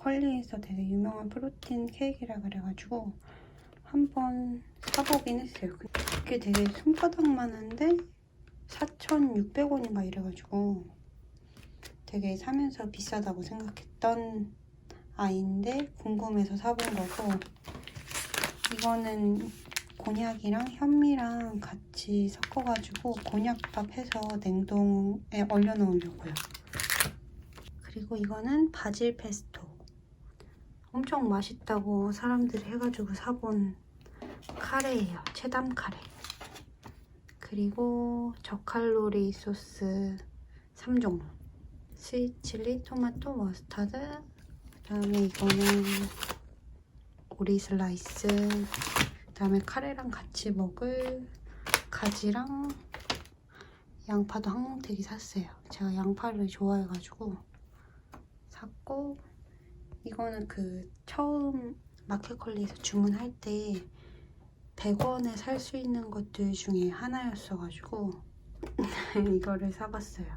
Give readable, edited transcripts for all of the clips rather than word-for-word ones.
마켓컬리에서 되게 유명한 프로틴 케이크라 그래가지고 한번 사보긴 했어요. 이게 되게 손바닥만한데 4,600원이 막 이래가지고 되게 사면서 비싸다고 생각했던 아이인데 궁금해서 사본 거고, 이거는 곤약이랑 현미랑 같이 섞어가지고 곤약밥 해서 냉동에 얼려놓으려고요. 그리고 이거는 바질 페스토. 엄청 맛있다고 사람들이 해가지고 사본 카레예요. 체담 카레. 그리고 저칼로리 소스 3종. 스윗 칠리, 토마토, 머스타드. 그 다음에 이거는 오리 슬라이스. 그 다음에 카레랑 같이 먹을 가지랑 양파도 한 뭉태기 샀어요. 제가 양파를 좋아해가지고 샀고, 이거는 그 처음 마켓컬리에서 주문할 때 100원에 살 수 있는 것들 중에 하나였어가지고 이거를 사봤어요.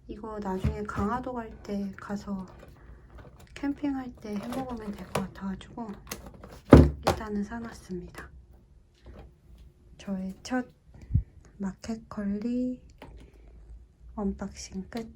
이거 나중에 강화도 갈 때 가서 캠핑할 때 해먹으면 될 것 같아가지고 일단은 사놨습니다. 저의 첫 마켓컬리 언박싱 끝.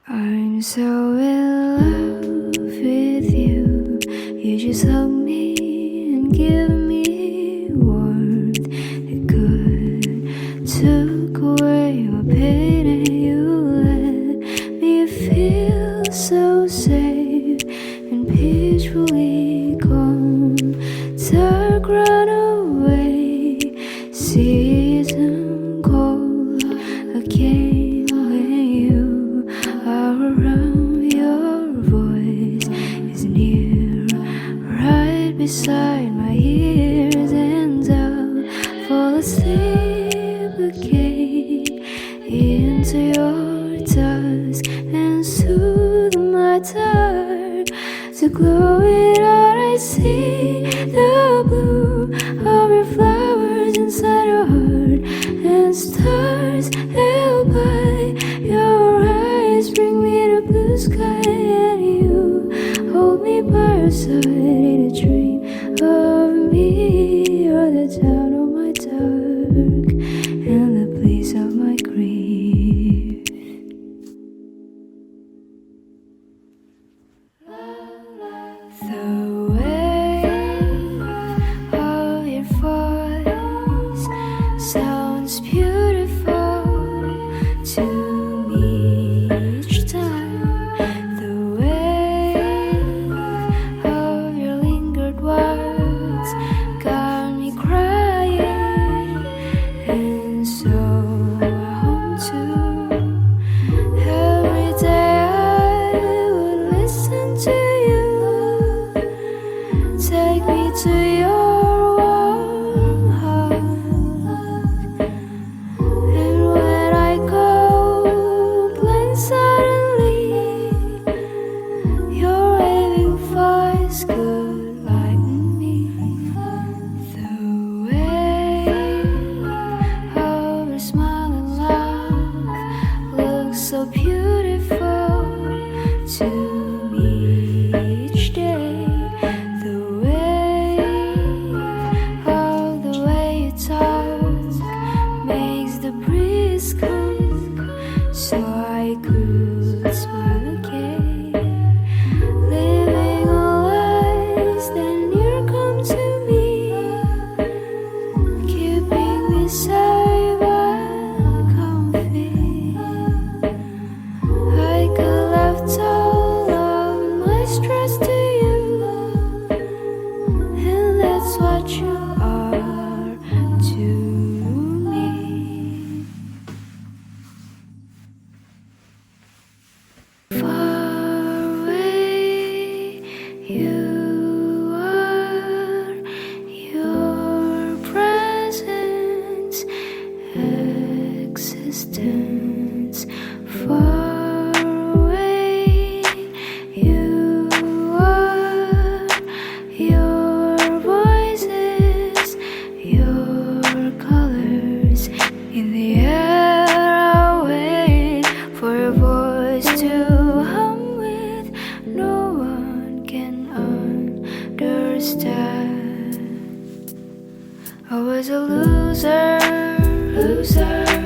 I'm so in love with you. You just hug me and give me warmth. It could took away my pain and you let me feel so safe and peacefully calm. Dark run away, season cold again when you are around. Your voice is near, right beside my ears, and I'll fall asleep again into your dusk and soothe my dark. To glow it out, I see the blue of your flowers inside your heart, and stars held by your eyes bring me to blue sky, and you hold me by your side in a dream of me. You're the town of my dark and the place of my grief. The wave of your voice sounds beautiful to me each time. The wave of your lingered words got me crying, and so I home too. Every day I would listen to you. Take me to your warm hug, and when I go blind suddenly, your waving voice could lighten me. The way of your smile and laugh looks so beautiful to me each day. So I could smile again, living all lies. Then you come to me, keeping me safe and comfy. I could left all of my stress to you, and that's what you are to me. Far away you are, your presence, existence. Far away you are, your voices, your colors. In the air I wait for your voice to hum with. No one can understand. I was a loser,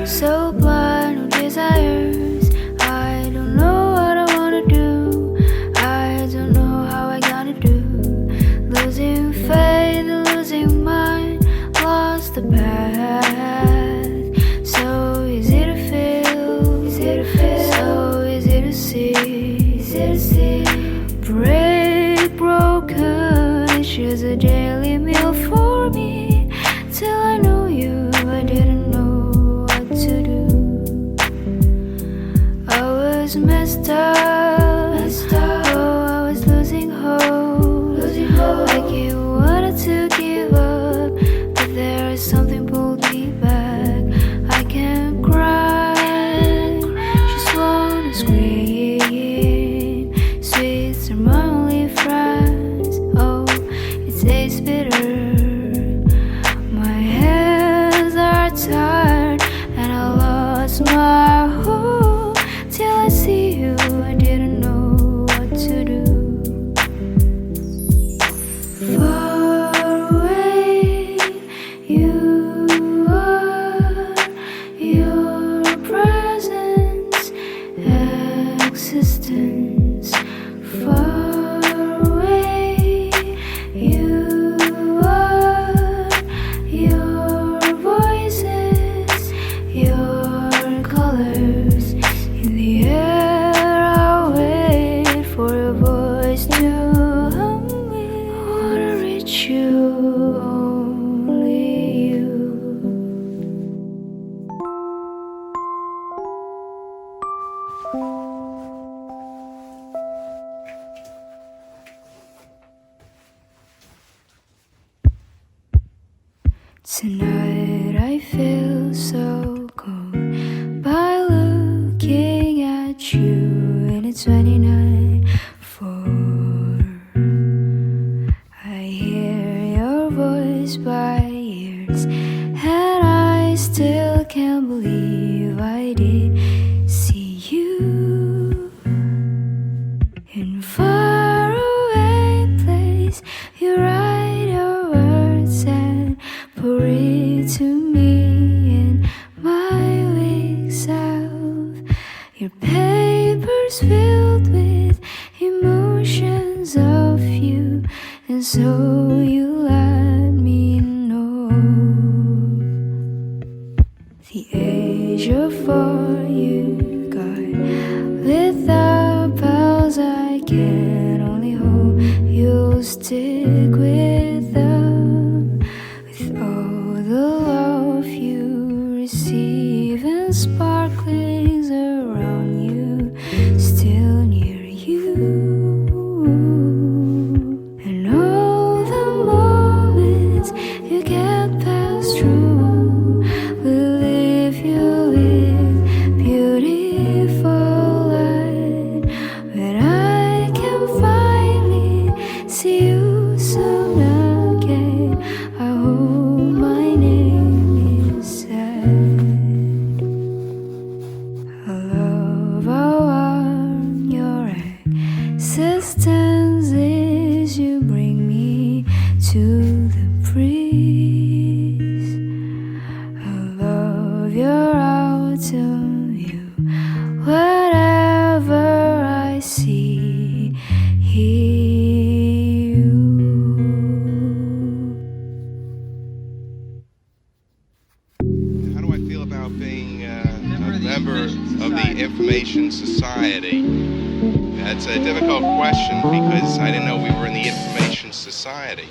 so blind with desires. I don't know what I wanna do. I don't know how I gonna do. Losing faith, losing mind, lost the path. So easy to feel, so easy to see. Break broken, it's just a daily meal for me. Till I knew you, I didn't know what to do. I was messed up. Oh, I was losing hope. Like you wanted to give up, but there is something pulled me back. I can't cry, just wanna scream. Sweets are my only friends. Oh, it tastes bitter. My hands are tired, and I lost my hope. Till I see you, I didn't know what to do. Far away you are, your presence, existence. you, only you. Tonight I feel so cold by looking at you in a 29/4. I hear your voice by ears, and I still can't believe I did see you in faraway place. You write your words and pour it to me in my weak self. Your paper's filled with emotions of you, and so you let me know. The age of 4 you got without pals, I can only hope you'll stick with them. With all the love you receive and sparklings around you, still near you. And all the moments you get passed through will leave you with beautiful light. When I can finally see you soon again, I hope my name is said. I love how warm your existence is. You bring me to the breeze. I love your autumn view. Whatever I see, you. How do I feel about being a member of the Information Society? That's a difficult question because I didn't know we were in the Information Society.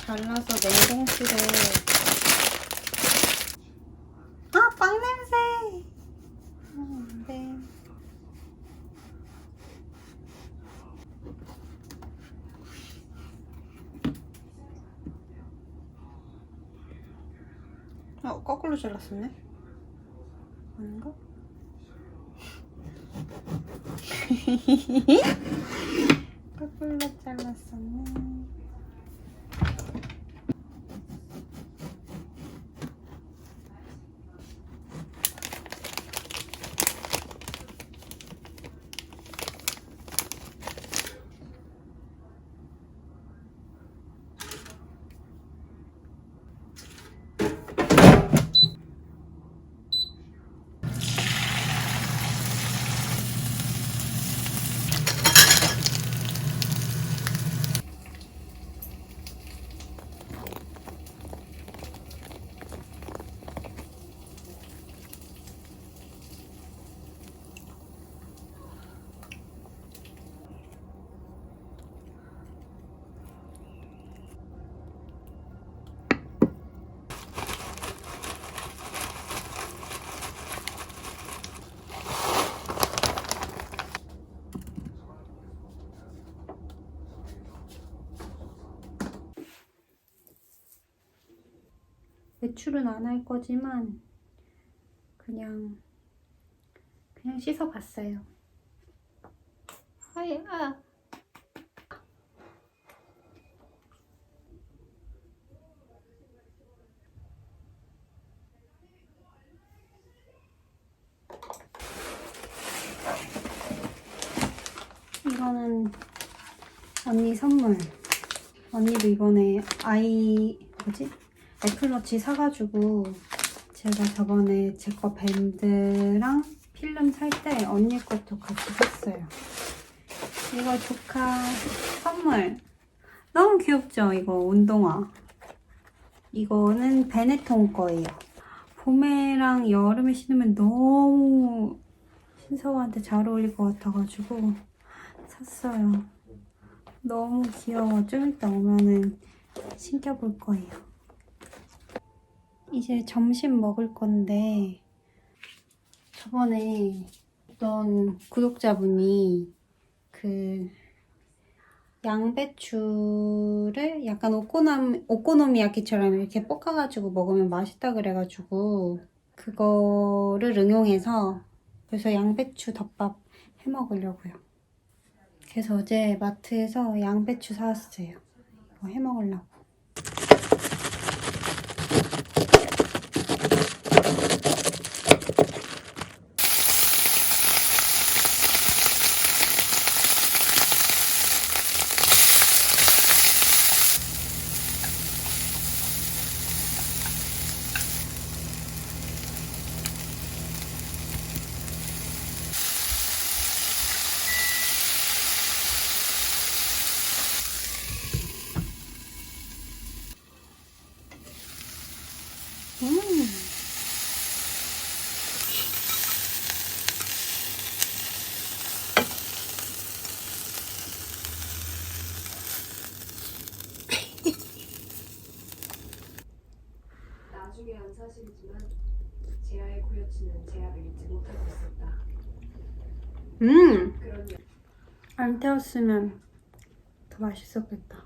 잘라서 냉동실에. 아, 빵 냄새. 안 돼. 거꾸로 잘랐었네. 아닌가? 거꾸로 잘랐었네. 외출은 안 할 거지만 그냥 씻어봤어요. 아야. 이거는 언니 선물. 언니도 이번에 애플워치 사가지고 제가 저번에 제 거 밴드랑 필름 살 때 언니 것도 같이 샀어요. 이거 조카 선물. 너무 귀엽죠? 이거 운동화. 이거는 베네통 거예요. 봄에랑 여름에 신으면 너무 신서우한테 잘 어울릴 것 같아가지고 샀어요. 너무 귀여워. 좀 이따 오면은 신겨볼 거예요. 이제 점심 먹을 건데 저번에 어떤 구독자분이 그 양배추를 약간 오코노미야키처럼 이렇게 볶아가지고 먹으면 맛있다 그래가지고 그거를 응용해서 그래서 양배추 덮밥 해 먹으려고요. 그래서 어제 마트에서 양배추 사왔어요. 이거 해 먹으려고. 나중에 안 사실이지만 제아의 고여친은 제아를 잊지 못하고 있었다. 그런 안 태웠으면 더 맛있었겠다.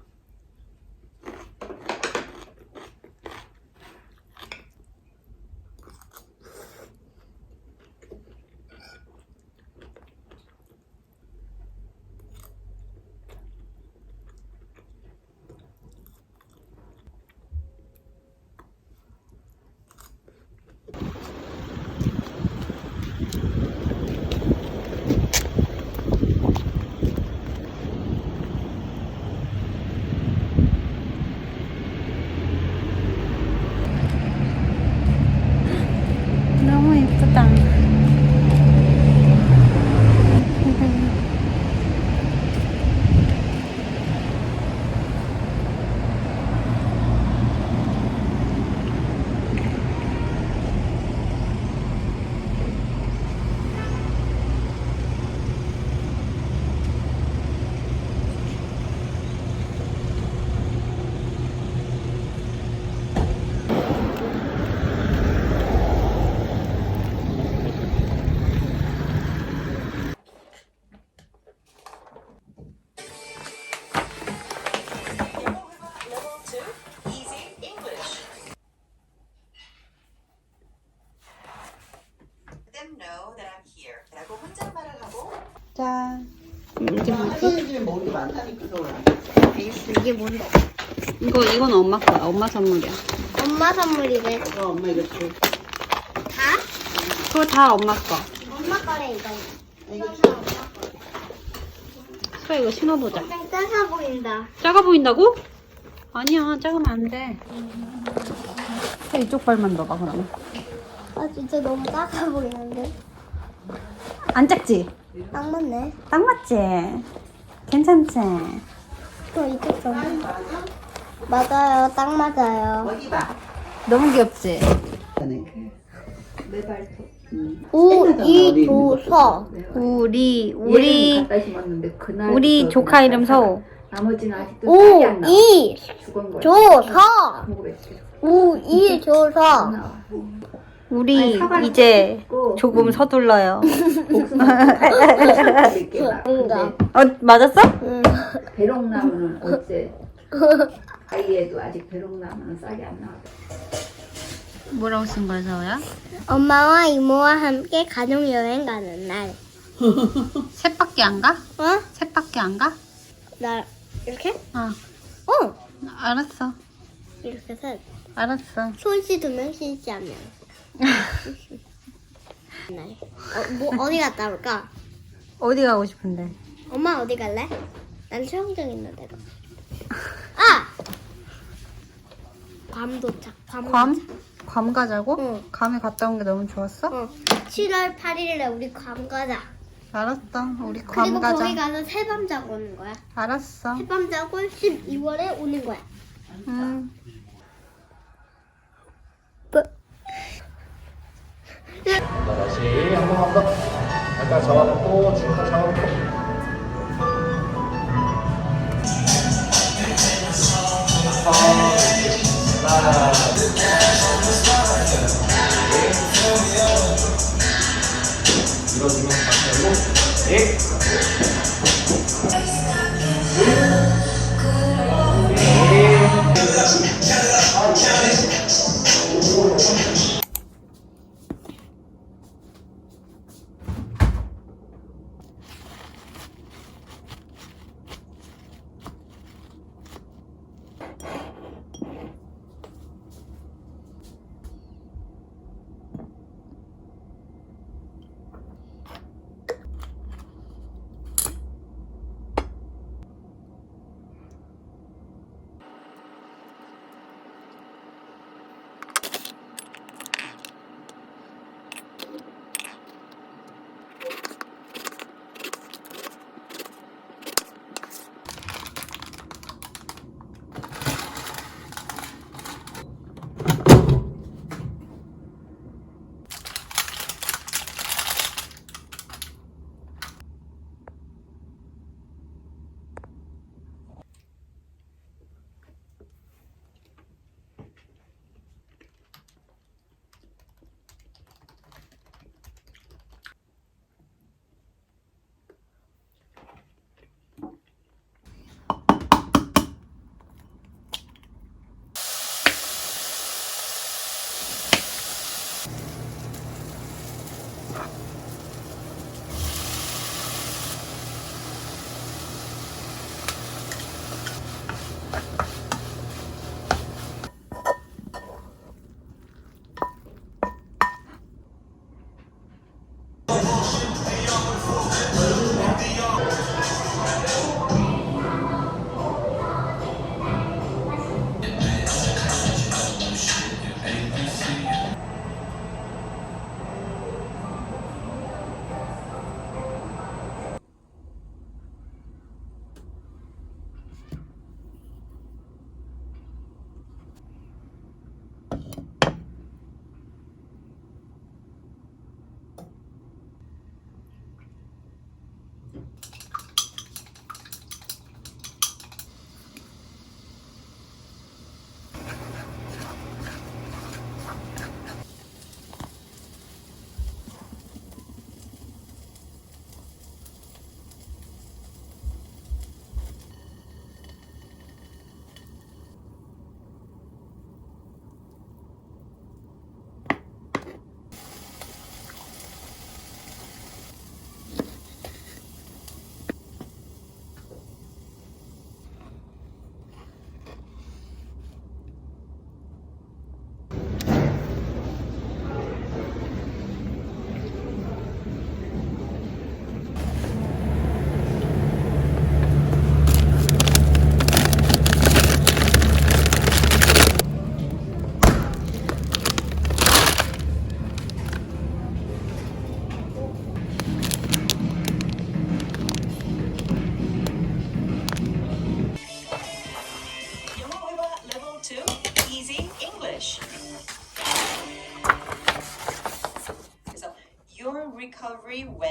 짠. 이게 뭐지? 요즘에 머리 많다니까 서울아. 알겠어. 이게 뭔데? 이건 엄마 거야. 엄마 선물이야. 엄마 선물이래. 어, 엄마 이거 줘. 다? 그거 다 엄마 거. 엄마 거래 이거. 수아 이거 신어보자. 그냥 작아 보인다. 작아 보인다고? 아니야, 작으면 안 돼. 수아 이쪽 발만 넣어봐 그러면. 아 진짜 너무 작아 보이는데? 안 작지? 딱 맞네. 딱 맞지? 괜찮지? 그럼 이쪽 좀. 맞아요. 딱 맞아요. 어디 봐. 너무 귀엽지? 우이조서. 우리 갖다 심었는데 그날 우리 조카 이름 서우. 나머지는 아직도 쌀이 안 나와. 죽은 거야. 우이조서. 모르겠어. 우이조서. 우리 사과를 이제 먹고 조금 서둘러요. 이렇게 막. 응가. 근데 맞았어? 응. 배롱나무는 어째 아이에도 아직 배롱나무는 쌀이 안 나와. 뭐라고 쓴 거야, 서우야? 엄마와 이모와 함께 가족여행 가는 날. 셋밖에 안 가? 어? 셋밖에 안 가? 나 이렇게? 어. 어. 알았어. 이렇게 셋. 알았어. 손 씻으면 씻지 않으면. 날. 어디 갔다 올까? 어디 가고 싶은데? 엄마 어디 갈래? 난 수영장 있는 데가. 아! 괌 도착. 괌? 괌 가자고? 응. 괌에 갔다 온 게 너무 좋았어? 어. 7월 8일에 우리 괌 가자. 알았어. 우리 괌 그리고 가자. 거기 가서 새밤 자고 오는 거야. 알았어. 새밤 자고 12월에 오는 거야. 응. 다시 한 번만 더. 약간 잡아놓고 쭉 잡아놓고. 하나. 밀어주면 박수. 예.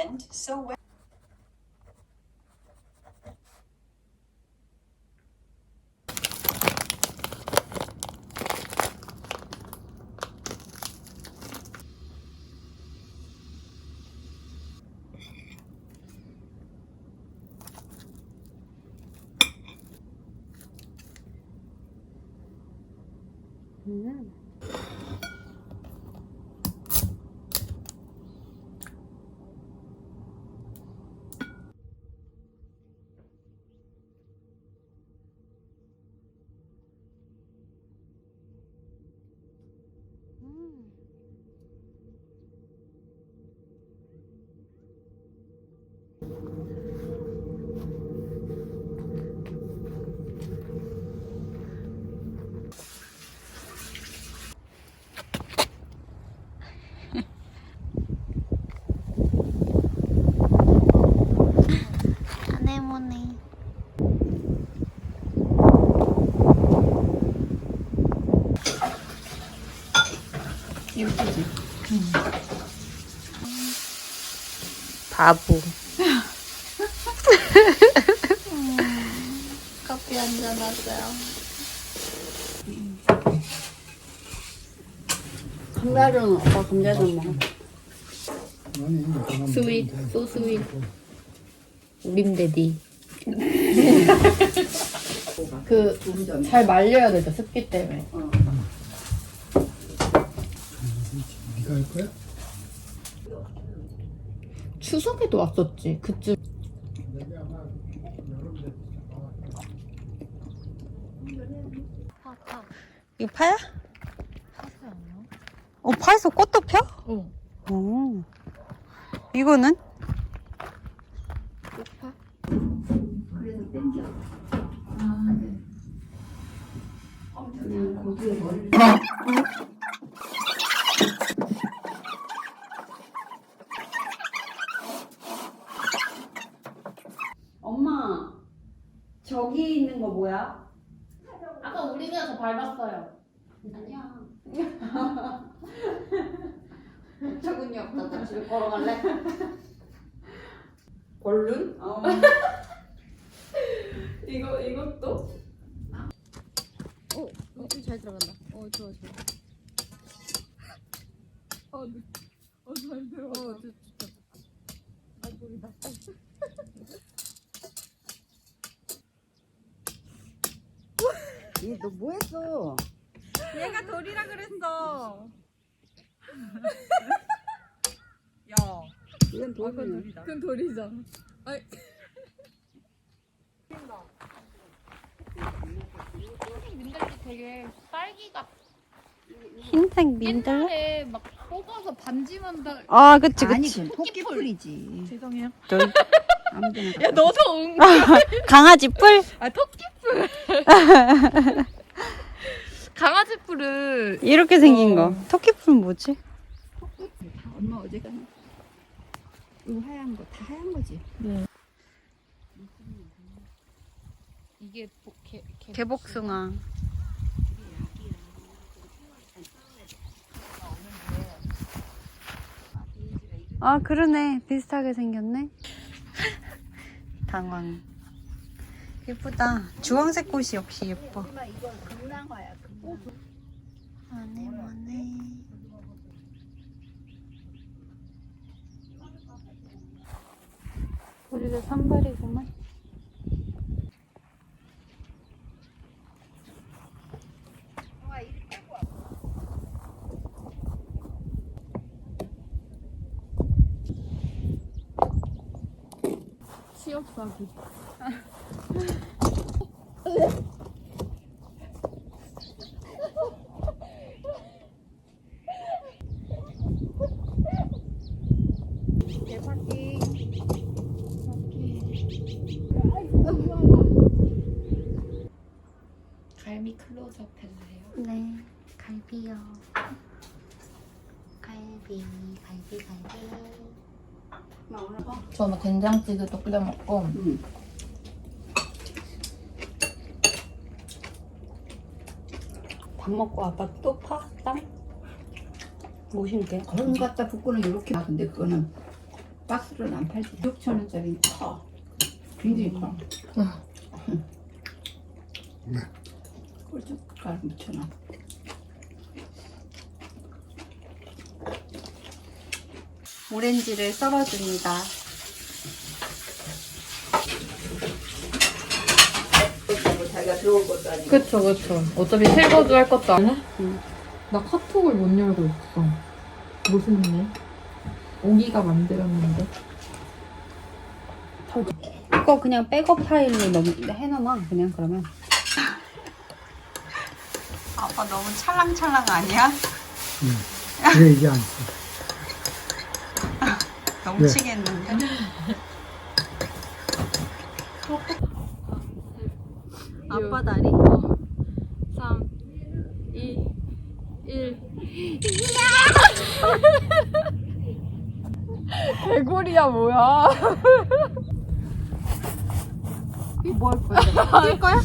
blend so well. 아내모네. 예쁘지? 바보. 커피 한잔 왔어요. 감자전 오빠 감자전 먹어. 스윗, 소 스윗. 우림데디. 그 잘 말려야 되죠, 습기 때문에. 네가 할 거야? 추석에도 왔었지, 그쯤. 내가 아마 여름 때 이거 파야? 파에서 꽃도 펴? 응. 오. 이거는? 꽃파? 그래서 땡겨. 아, 네. 그냥 고기에 머리를. 엄마, 저기 있는 거 뭐야? 아까 우리가 저 밟았어요. 아니야. 어처구니 없다. 나 집에 걸어갈래? 벌룬? 이것도? 잘 들어간다. 좋아, 좋아. 잘 들어간다. 좋다. 아이보리다. 얘 너 뭐 했어? 얘가 돌이라 그랬어. 야, 이건 돌이야. 그건 돌이죠. 아이. 민들레 되게 딸기가 흰색 민들레? 옛날에 막 뽑아서 반지 만들. 아, 그치, 아니 그치. 그건 토끼풀이지. 죄송해요. 아무데나. 야 너도 강아지 뿔? 아 토끼뿔. 강아지 뿔은 이렇게 생긴 거. 토끼 뿔은 뭐지? 엄마 어제가 이거 하얀 거 다 하얀 거지. 이게 개복숭아. 아, 그러네. 비슷하게 생겼네. 당황. 예쁘다. 주황색 꽃이 역시 예뻐. 엄마 이거 금낭화야. 금낭화. 아내모네. 우리가 산발이구만. 취업사기. 대박이. 갈비 클로즈업 해주세요. 네, 갈비요. 갈비. 저는 된장찌개도 끓여 먹고. 밥 먹고 아빠 또 파? 땅? 뭐 심게? 걸음 갖다 붓고는 이렇게. 근데 그거는 박스로는 안 팔지. 6,000원짜리 커. 굉장히 커. 꿀젓갈 6,000원. 오렌지를 썰어줍니다. 자기가 들어올 것도 아니고. 그쵸. 어차피 실거주 할 것도 아니고. 나 카톡을 못 열고 있어. 무슨 일? 오기가 만들었는데. 이거 그냥 백업 파일로 해놔. 그냥 그러면. 아빠 너무 찰랑찰랑 아니야? 그래 이게 안 써. 넘치겠는데? 아빠 다리. 3, 2, 1. 개구리야 뭐야? 뭐 할 거야? 뛸 거야?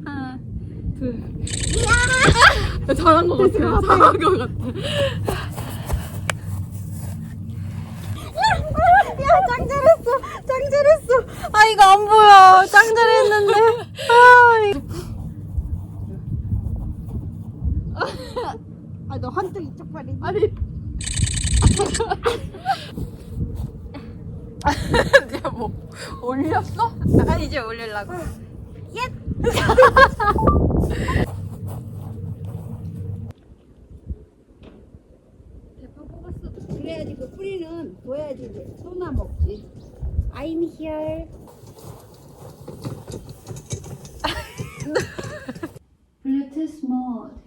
하나, 둘. 잘한 것 같아. 잘한 것 같아. 야, 짱 잘했어. 아, 이거 안 보여. 짱 잘했는데. 너 한쪽 이쪽 팔이. 아니. 이제 뭐 올렸어? 이제 올리려고. 그래야지 그 뿌리는 보여야지 이제 소나 먹지. I'm here. 블루투스 모드.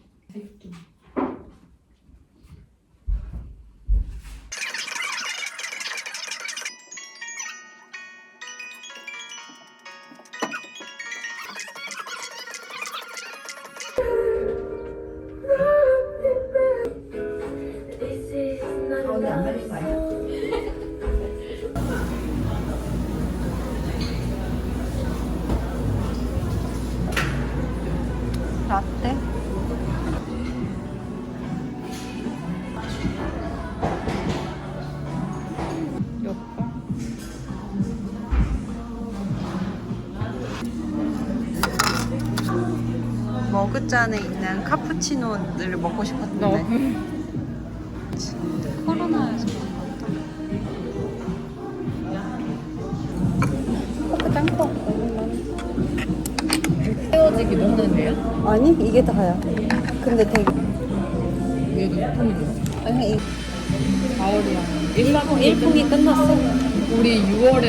가운데 안 말린 거 아니야? 라떼? 머그잔에 있는 카푸치노를 먹고 싶었는데 코로나여서 짱 커. 헤어지기도 하는데요? 아니 이게 다야. 근데 되게 얘도 유통이죠. 아니 4월이야. 일본이 끝났어. 우리 6월에